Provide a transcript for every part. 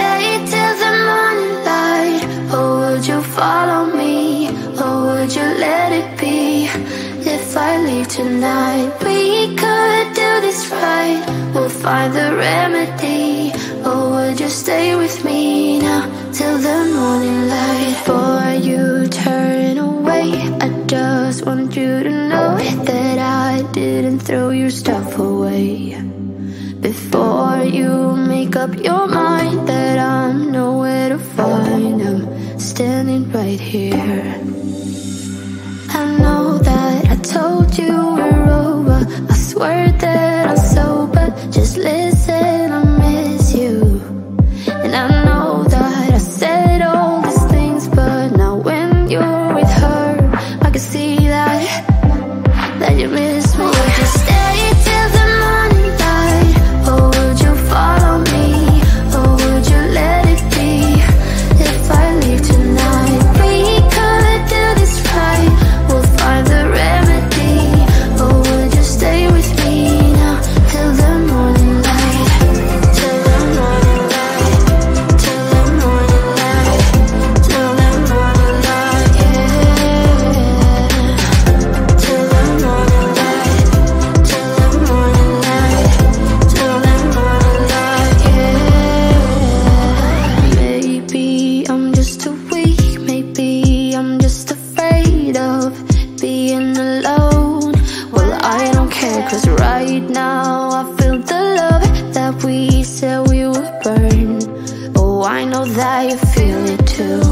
stay till the morning light? Or would you follow me? Or would you let it be? If I leave tonight, we could do this right. We'll find the remedy. Or would you stay with me now till the morning light? Before you turn away, I just want you to know that I didn't throw your stuff away. Before you make up your mind that I'm nowhere to find, I'm standing right here. I know that I told you we're over, I swear that I'm sober. Just listen, I miss you. And I know that I said all these things, but now when you're with her, I can see that you miss me. Would you stay till the morning light? Or would you follow me? Or would you let it be? If I leave tonight, we could do this right. We'll find the remedy. Or would you stay with me now till the morning light? Till the morning light. Till the morning light. Till the morning light, yeah. Till the morning light. Till the morning light. Till the morning light, yeah. Maybe I'm just too weak. Maybe I'm just afraid of being alone. Well, I don't care, 'cause right now I feel the love that we said we would burn. Oh, I know that you feel it too.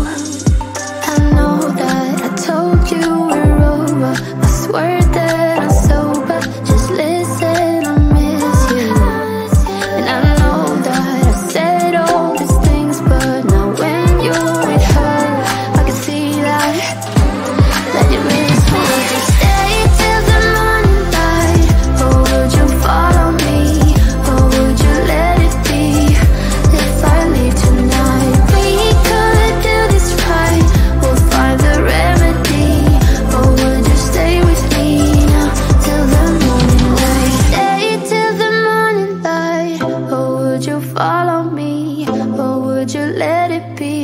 I know that I told you we're over, I swear that I'm sober. Just listen, I miss you. And I know that I said all these things, but now when you're with her, I can see that you miss me. Would you stay till the morning light? Or would you follow me? Or would you let it be? If I leave tonight, we could do this right. We'll find the remedy. Or would you stay with me now till the morning light? Stay till the morning light. Or would you follow me? Or would you let it be?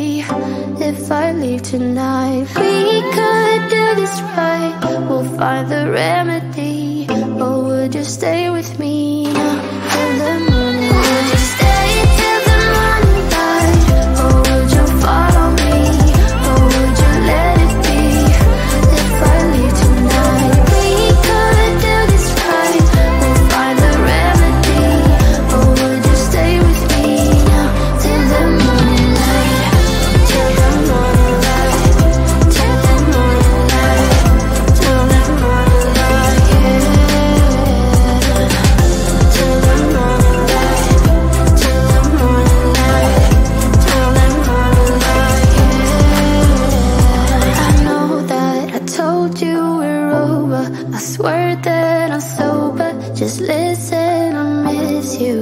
If I leave tonight, we could do this right. We'll find the remedy. Or would you stay with me now till the morning light? Would you stay till the morning light? Or would you follow me? Or would you let it be? If I leave tonight, we could do this right. We'll find the remedy. Or would you stay with me now till the morning light? Till the morning light. Till the morning light. Till the morning light, yeah. Till the morning light. Till the morning light. Till the morning light, yeah. I know that I told you we're over, I swear that I'm sober. Just listen, I miss you.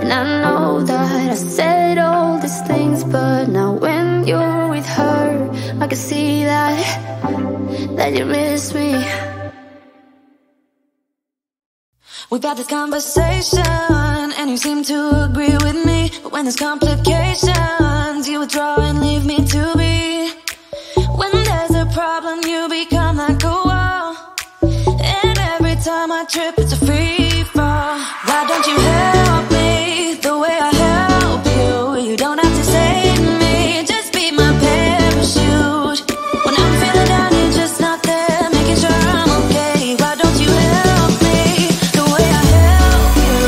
And I know that I said all these things, but now when you're with her, I can see that you miss me. We've had this conversation and you seem to agree with me. But when there's complications, you withdraw and leave me to be. When there's a problem, you become like a wall. And every time I trip, it's a free fall. Why don't you help me the way I help you? You don't have to save me, just be my parachute. When I'm feeling down, you're just not there, making sure I'm okay. Why don't you help me the way I help you?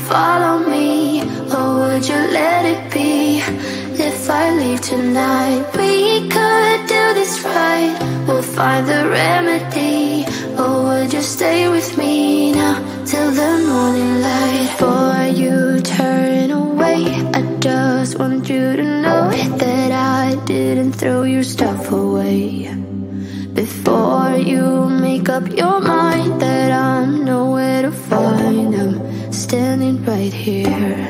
follow me, or would you let it be? If I leave tonight, we could do this right. We'll find the remedy. Or would you stay with me now till the morning light? Before you turn away, I just want you to know that I didn't throw your stuff away. Before you make up your mind that I'm nowhere to find, I'm standing right here.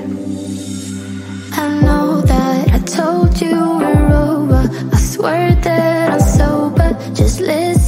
I know that I told you we're over, I swear that I'm sober, just listen